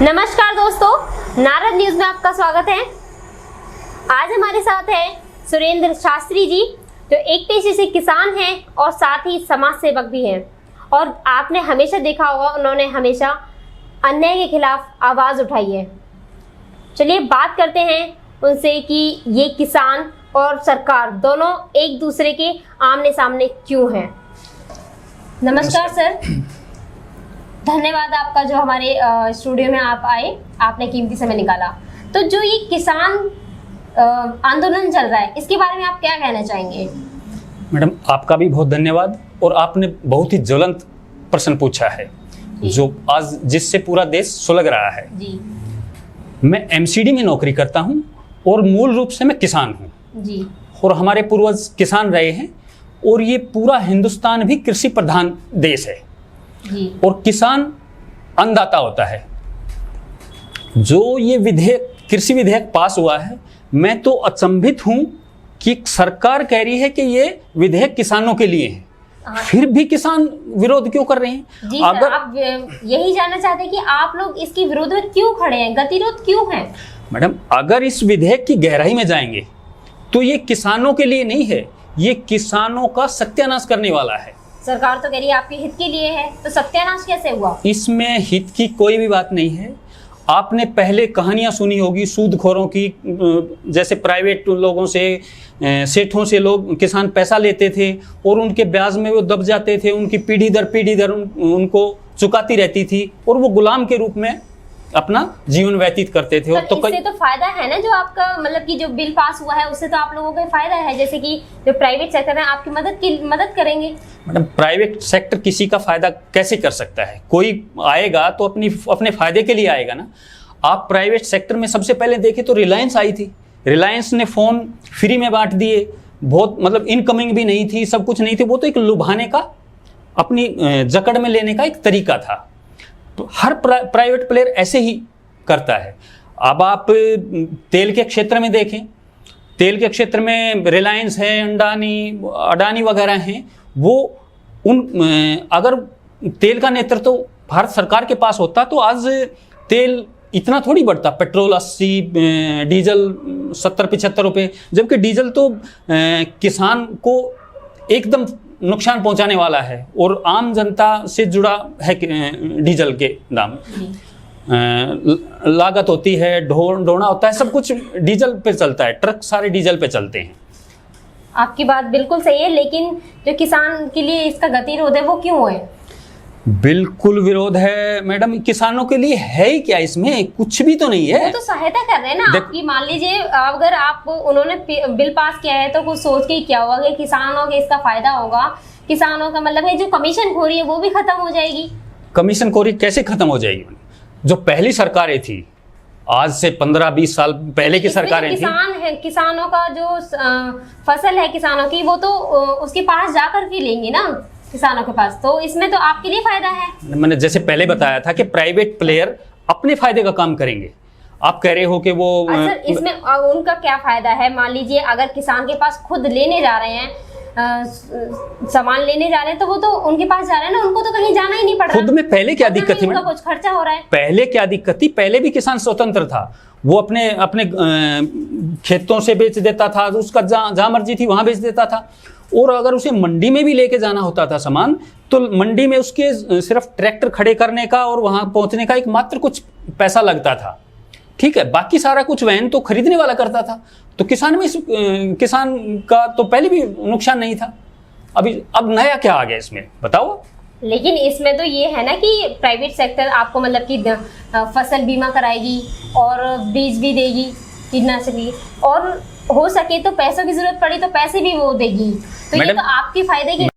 नमस्कार दोस्तों, नारद न्यूज में आपका स्वागत है। आज हमारे साथ है सुरेंद्र शास्त्री जी, जो एक पेशे से किसान हैं और साथ ही समाज सेवक भी हैं। और आपने हमेशा देखा होगा, उन्होंने हमेशा अन्याय के खिलाफ आवाज उठाई है। चलिए बात करते हैं उनसे कि ये किसान और सरकार दोनों एक दूसरे के आमने सामने क्यों हैं। नमस्कार सर, धन्यवाद आपका जो हमारे स्टूडियो में आप आए, आपने कीमती समय निकाला। तो जो ये किसान आंदोलन चल रहा है, इसके बारे में आप क्या कहना चाहेंगे? मैडम, आपका भी बहुत धन्यवाद। और आपने बहुत ही ज्वलंत प्रश्न पूछा है जो आज जिससे पूरा देश सुलग रहा है जी। मैं एमसीडी में नौकरी करता हूं और मूल रूप से मैं किसान हूं जी। और हमारे पूर्वज किसान रहे हैं और ये पूरा हिंदुस्तान भी कृषि प्रधान देश है जी। और किसान अन्नदाता होता है। जो ये विधेयक, कृषि विधेयक पास हुआ है, मैं तो अचंभित हूं कि सरकार कह रही है कि ये विधेयक किसानों के लिए है, फिर भी किसान विरोध क्यों कर रहे हैं? जी अगर सर, आप यही जानना चाहते हैं कि आप लोग इसके विरोध में क्यों खड़े हैं, गतिरोध क्यों है? मैडम, अगर इस विधेयक की गहराई में जाएंगे तो ये किसानों के लिए नहीं है, ये किसानों का सत्यानाश करने वाला है। सरकार तो कह रही है आपके हित के लिए है, तो सत्यानाश कैसे हुआ? इसमें हित की कोई भी बात नहीं है। आपने पहले कहानियां सुनी होगी सूदखोरों की, जैसे प्राइवेट लोगों से, सेठों से लोग किसान पैसा लेते थे और उनके ब्याज में वो दब जाते थे, उनकी पीढ़ी दर उनको चुकाती रहती थी और वो गुलाम के रूप में अपना जीवन व्यतीत करते थे। तो इससे तो फायदा है ना, जो आपका मतलब कि जो बिल पास हुआ है उससे तो आप लोगों को फायदा है, जैसे कि जो प्राइवेट सेक्टर है आपकी मदद करेंगे। मैडम, प्राइवेट सेक्टर किसी का फायदा कैसे कर सकता है? कोई आएगा तो अपने फायदे के लिए आएगा ना। आप प्राइवेट सेक्टर में सबसे पहले देखें तो रिलायंस आई थी। रिलायंस ने फोन फ्री में बांट दिए, बहुत मतलब इनकमिंग भी नहीं थी, सब कुछ नहीं थी। वो तो एक लुभाने का, अपनी जकड़ में लेने का एक तरीका था। तो हर प्राइवेट प्लेयर ऐसे ही करता है। अब आप तेल के क्षेत्र में देखें, तेल के क्षेत्र में रिलायंस है, अडानी वगैरह हैं। वो अगर तेल का नेतृत्व भारत सरकार के पास होता तो आज तेल इतना थोड़ी बढ़ता। पेट्रोल 80, डीजल 70-75 रुपए, जबकि डीजल तो किसान को एकदम नुकसान पहुंचाने वाला है और आम जनता से जुड़ा है। डीजल के दाम, लागत होती है, ढोना होता है, सब कुछ डीजल पे चलता है, ट्रक सारे डीजल पे चलते हैं। आपकी बात बिल्कुल सही है, लेकिन जो किसान के लिए इसका गतिरोध है वो क्यों है? बिल्कुल विरोध है मैडम। किसानों के लिए है ही क्या, इसमें कुछ भी तो नहीं है। वो तो सहायता कर रहे हैं ना आपकी। मान लीजिए अगर आप उन्होंने बिल पास किया है तो कुछ सोच के क्या होगा कि किसानों के इसका फायदा होगा। किसानों का मतलब है जो कमीशन खोरी है वो भी खत्म हो जाएगी। कमीशन खोरी कैसे खत्म हो जाएगी? जो पहली सरकारें थी, आज से 15-20 साल पहले की सरकारें थी, किसान है, किसानों का जो फसल है किसानों की, वो तो उसके पास जाकर के लेंगे ना किसानों के पास। तो इसमें तो आपके लिए फायदा है। मैंने जैसे पहले बताया था कि प्राइवेट प्लेयर अपने फायदे का काम करेंगे। आप कह रहे हो कि वो इसमें उनका क्या फायदा है? मान लीजिए अगर किसान के पास खुद लेने जा रहे हैं, सामान लेने जा रहे हैं, तो वो तो उनके पास जा रहे हैं ना, उनको तो कहीं जाना ही नहीं पड़ रहा। खुद में पहले क्या दिक्कत थी? उनका कुछ खर्चा हो रहा है। पहले क्या दिक्कत थी? पहले भी किसान स्वतंत्र था, वो अपने अपने खेतों से बेच देता था, उसका जहां मर्जी थी वहां बेच देता था। और अगर उसे मंडी में भी लेके जाना होता था सामान, तो मंडी में उसके सिर्फ ट्रैक्टर खड़े करने का और वहां पहुंचने का एक मात्र कुछ पैसा लगता था। ठीक है, बाकी सारा कुछ वहन तो खरीदने वाला करता था। तो किसान का तो पहले भी नुकसान नहीं था। अब नया क्या आ गया इसमें, बताओ? लेकिन इसमें तो ये है ना कि प्राइवेट सेक्टर आपको मतलब कि फसल बीमा कराएगी और बीज भी देगी, कीटनाशक भी, और हो सके तो पैसों की जरूरत पड़ी तो पैसे भी वो देगी। तो ये तो आपके फायदे की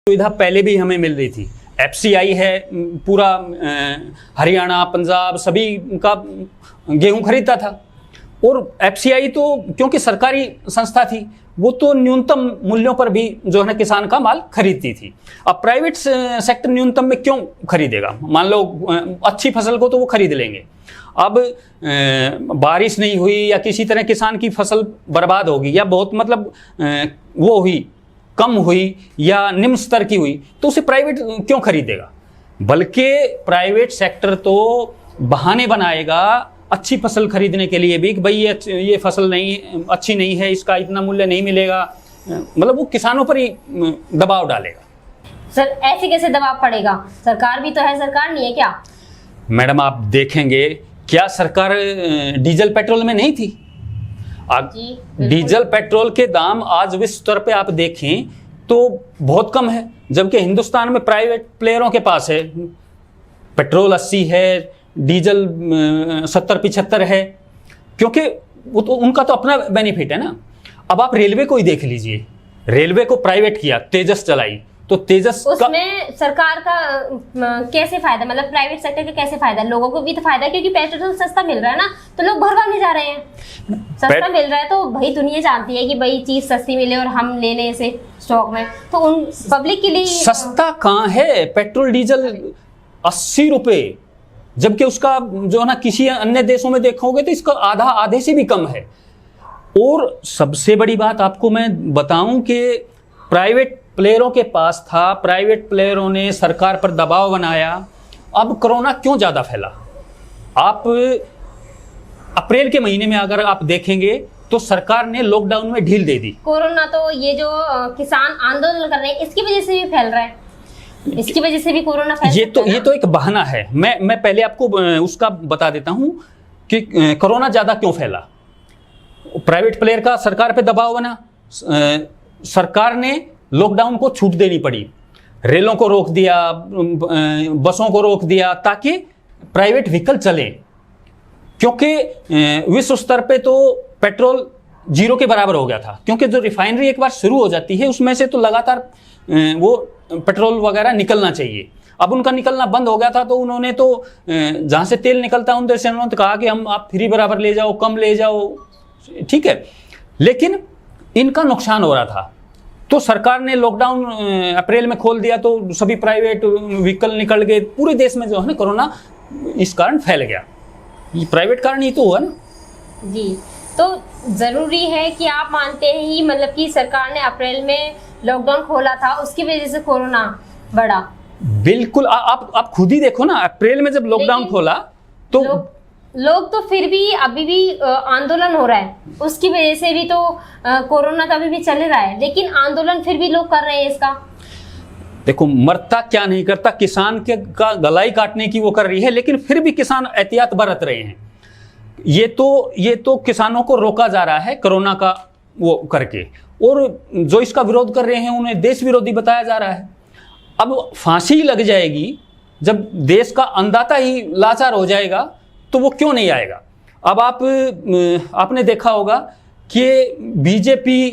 सुविधा पहले भी हमें मिल रही थी। एफसीआई है, पूरा हरियाणा पंजाब सभी का गेहूं खरीदता था। और एफसीआई तो क्योंकि सरकारी संस्था थी, वो तो न्यूनतम मूल्यों पर भी जो है ना किसान का माल खरीदती थी। अब प्राइवेट सेक्टर न्यूनतम में क्यों खरीदेगा? मान लो अच्छी फसल को तो वो खरीद लेंगे। अब बारिश नहीं हुई या किसी तरह किसान की फसल बर्बाद होगी या बहुत मतलब वो हुई, कम हुई या निम्न स्तर की हुई, तो उसे प्राइवेट क्यों खरीदेगा? बल्कि प्राइवेट सेक्टर तो बहाने बनाएगा अच्छी फसल खरीदने के लिए भी कि भाई ये फसल नहीं अच्छी नहीं है, इसका इतना मूल्य नहीं मिलेगा। मतलब वो किसानों पर ही दबाव डालेगा। सर ऐसे कैसे दबाव पड़ेगा? सरकार भी तो है, सरकार नहीं है क्या? मैडम आप देखेंगे, क्या सरकार डीजल पेट्रोल में नहीं थी? डीजल पेट्रोल के दाम आज विश्व स्तर पे आप देखें तो बहुत कम है, जबकि हिंदुस्तान में प्राइवेट प्लेयरों के पास है पेट्रोल 80 है, डीजल 70-75 है, क्योंकि वो तो उनका तो अपना बेनिफिट है ना। अब आप रेलवे को ही देख लीजिए, रेलवे को प्राइवेट किया, तेजस चलाई, तो तेजस उसमें सरकार का कैसे फायदा, मतलब प्राइवेट सेक्टर का कैसे फायदा? लोगों को भी तो फायदा, क्योंकि पेट्रोल सस्ता मिल रहा है ना, तो लोग भरवाने जा रहे हैं। सस्ता मिल रहा है तो भाई दुनिया जानती है कि भाई चीज सस्ती मिले और हम ले लें इसे स्टॉक में, तो उन पब्लिक के लिए सस्ता कहाँ है? पेट्रोल डीजल 80 रुपए, जबकि उसका जो है ना किसी अन्य देशों में देखोगे तो इसका आधे से भी कम है। और सबसे बड़ी बात आपको मैं बताऊं कि प्राइवेट प्लेयरों के पास था, प्राइवेट प्लेयरों ने सरकार पर दबाव बनाया। अब कोरोना क्यों ज़्यादा फैला? आप अप्रैल के महीने में अगर आप देखेंगे तो सरकार ने लॉकडाउन में ढील दे दी। कोरोना तो ये जो किसान आंदोलन कर रहे हैं इसकी वजह से भी फैल रहा है, इसकी वजह से भी कोरोना फैल ये तो एक बहाना है। मैं पहले आपको उसका बता देता हूं कि कोरोना ज़्यादा क्यों फैला। प्राइवेट प्लेयर का सरकार पे दबाव बना, सरकार ने लॉकडाउन को छूट देनी पड़ी, रेलों को रोक दिया, बसों को रोक दिया, ताकि प्राइवेट व्हीकल चले। क्योंकि विश्व स्तर पे तो पेट्रोल 0 के बराबर हो गया था, क्योंकि जो रिफाइनरी एक बार शुरू हो जाती है उसमें से तो लगातार वो पेट्रोल वगैरह निकलना चाहिए। अब उनका निकलना बंद हो गया था, तो उन्होंने तो जहाँ से तेल निकलता है उनसे उन्होंने कहा कि हम आप फ्री बराबर ले जाओ, कम ले जाओ, ठीक है। लेकिन इनका नुकसान हो रहा था, तो सरकार ने लॉकडाउन अप्रैल में खोल दिया, तो सभी प्राइवेट व्हीकल निकल गए, पूरे देश में जो है ना कोरोना इस कारण फैल गया। ये प्राइवेट कारण ही तो हुआ ना जी। तो जरूरी है कि आप मानते हैं ही, मतलब कि सरकार ने अप्रैल में लॉकडाउन खोला था, उसकी वजह से कोरोना बढ़ा? बिल्कुल। आप खुद ही देखो ना, अप्रैल में जब लॉकडाउन खोला तो लोग तो फिर भी अभी भी आंदोलन हो रहा है, उसकी वजह से भी तो कोरोना का अभी भी चल रहा है, लेकिन आंदोलन फिर भी लोग कर रहे हैं इसका। देखो, मरता क्या नहीं करता, किसान के का गलाई काटने की वो कर रही है, लेकिन फिर भी किसान एहतियात बरत रहे हैं। ये तो किसानों को रोका जा रहा है कोरोना का वो करके, और जो इसका विरोध कर रहे हैं उन्हें देश विरोधी बताया जा रहा है। अब फांसी लग जाएगी, जब देश का अन्नदाता ही लाचार हो जाएगा तो वो क्यों नहीं आएगा। अब आपने देखा होगा कि बीजेपी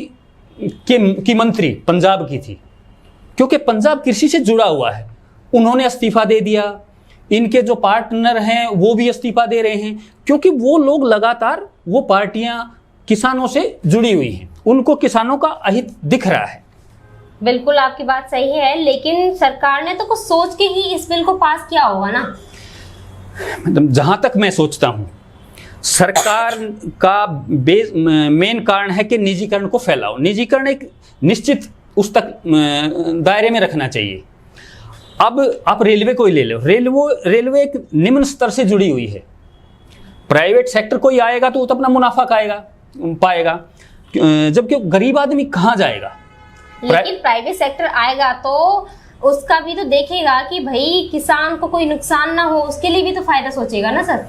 की मंत्री पंजाब की थी, क्योंकि पंजाब कृषि से जुड़ा हुआ है, उन्होंने इस्तीफा दे दिया। इनके जो पार्टनर हैं वो भी इस्तीफा दे रहे हैं, क्योंकि वो लोग लगातार, वो पार्टियां किसानों से जुड़ी हुई हैं, उनको किसानों का अहित दिख रहा है। बिल्कुल आपकी बात सही है, लेकिन सरकार ने तो कुछ सोच के ही इस बिल को पास किया होगा ना। मतलब जहां तक मैं सोचता हूं, सरकार का मेन कारण है कि निजीकरण को फैलाओ। निजीकरण एक निश्चित उस तक दायरे में रखना चाहिए। अब आप रेलवे को ही ले लो, रेलवे एक निम्न स्तर से जुड़ी हुई है। प्राइवेट सेक्टर कोई आएगा तो वो तो अपना मुनाफा पाएगा, जबकि गरीब आदमी कहाँ जाएगा। लेकिन प्राइवेट सेक्टर आएगा तो उसका भी तो देखेगा कि भाई किसान को कोई नुकसान ना हो, उसके लिए भी तो फायदा सोचेगा ना सर।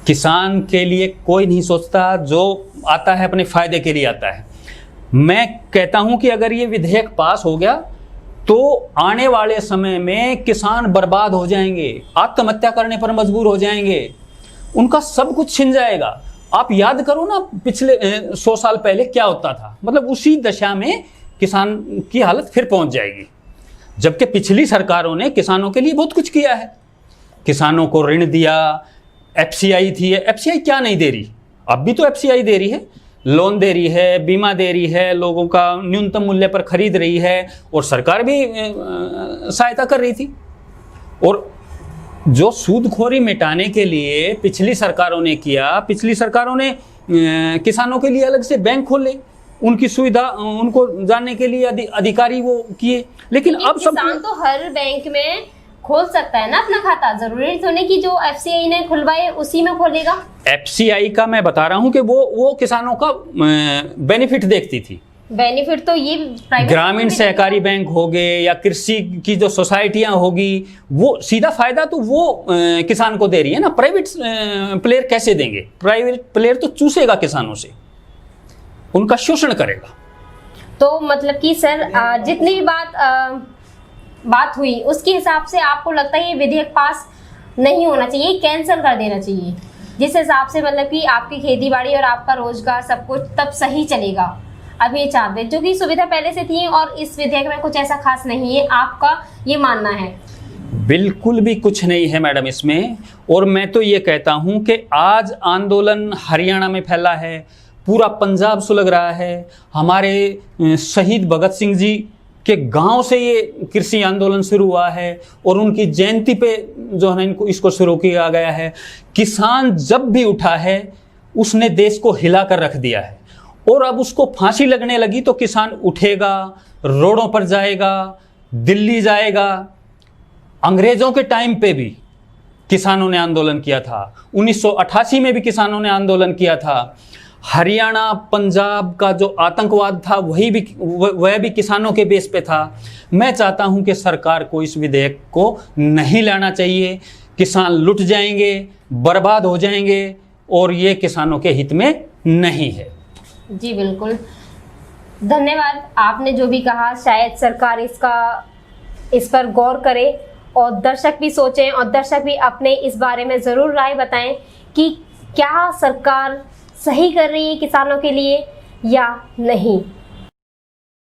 किसान के लिए कोई नहीं सोचता, जो आता है अपने फायदे के लिए आता है। मैं कहता हूं कि अगर ये विधेयक पास हो गया तो आने वाले समय में किसान बर्बाद हो जाएंगे, आत्महत्या करने पर मजबूर हो जाएंगे, उनका सब कुछ छिन जाएगा। आप याद करो ना, पिछले 100 साल पहले क्या होता था, मतलब उसी दशा में किसान की हालत फिर पहुंच जाएगी। जबकि पिछली सरकारों ने किसानों के लिए बहुत कुछ किया है। किसानों को ऋण दिया, एफसीआई थी, एफसीआई क्या नहीं दे रही, अब भी तो एफसीआई दे रही है, लोन दे रही है, बीमा दे रही है, लोगों का न्यूनतम मूल्य पर खरीद रही है, और सरकार भी सहायता कर रही थी। और जो सूदखोरी मिटाने के लिए पिछली सरकारों ने किया, पिछली सरकारों ने किसानों के लिए अलग से बैंक खोले, उनकी सुविधा उनको जानने के लिए अधिकारी वो किए, लेकिन अब सब किसान तो हर बैंक में खोल सकता है ना अपना खाता, जरूरी तो नहीं कि जो एफसीआई ने खुलवाए उसी में खोलेगा। एफसीआई का मैं बता रहा हूं कि वो किसानों का बेनिफिट देखती थी। बेनिफिट तो ये ग्रामीण सहकारी बैंक हो गए या कृषि की जो सोसाइटियां होगी, वो सीधा फायदा तो वो किसान को दे रही है ना। प्राइवेट प्लेयर कैसे देंगे? प्राइवेट प्लेयर तो चूसेगा किसानों से, उनका शोषण करेगा। तो मतलब कि सर जितनी भी बात हुई उसके हिसाब से आपको लगता है ये विधेयक पास नहीं होना चाहिए, कैंसिल कर देना चाहिए, जिस हिसाब से मतलब कि आपकी खेती बाड़ी और आपका रोजगार सब कुछ तब सही चलेगा। अब ये चाहते हैं जो कि सुविधा पहले से थी और इस विधेयक में कुछ ऐसा खास नहीं है, आपका ये मानना है? बिल्कुल भी कुछ नहीं है मैडम इसमें। और मैं तो ये कहता हूं कि आज आंदोलन हरियाणा में फैला है, पूरा पंजाब सुलग रहा है। हमारे शहीद भगत सिंह जी के गांव से ये कृषि आंदोलन शुरू हुआ है और उनकी जयंती पे जो है ना इसको शुरू किया गया है। किसान जब भी उठा है उसने देश को हिला कर रख दिया है, और अब उसको फांसी लगने लगी तो किसान उठेगा, रोडों पर जाएगा, दिल्ली जाएगा। अंग्रेजों के टाइम पे भी किसानों ने आंदोलन किया था, 1988 में भी किसानों ने आंदोलन किया था। हरियाणा पंजाब का जो आतंकवाद था वह भी किसानों के बेस पे था। मैं चाहता हूं कि सरकार को इस विधेयक को नहीं लाना चाहिए। किसान लुट जाएंगे, बर्बाद हो जाएंगे, और ये किसानों के हित में नहीं है। जी बिल्कुल, धन्यवाद। आपने जो भी कहा, शायद सरकार इस पर गौर करे और दर्शक भी सोचें और दर्शक भी अपने इस बारे में ज़रूर राय बताएं कि क्या सरकार सही कर रही है किसानों के लिए या नहीं।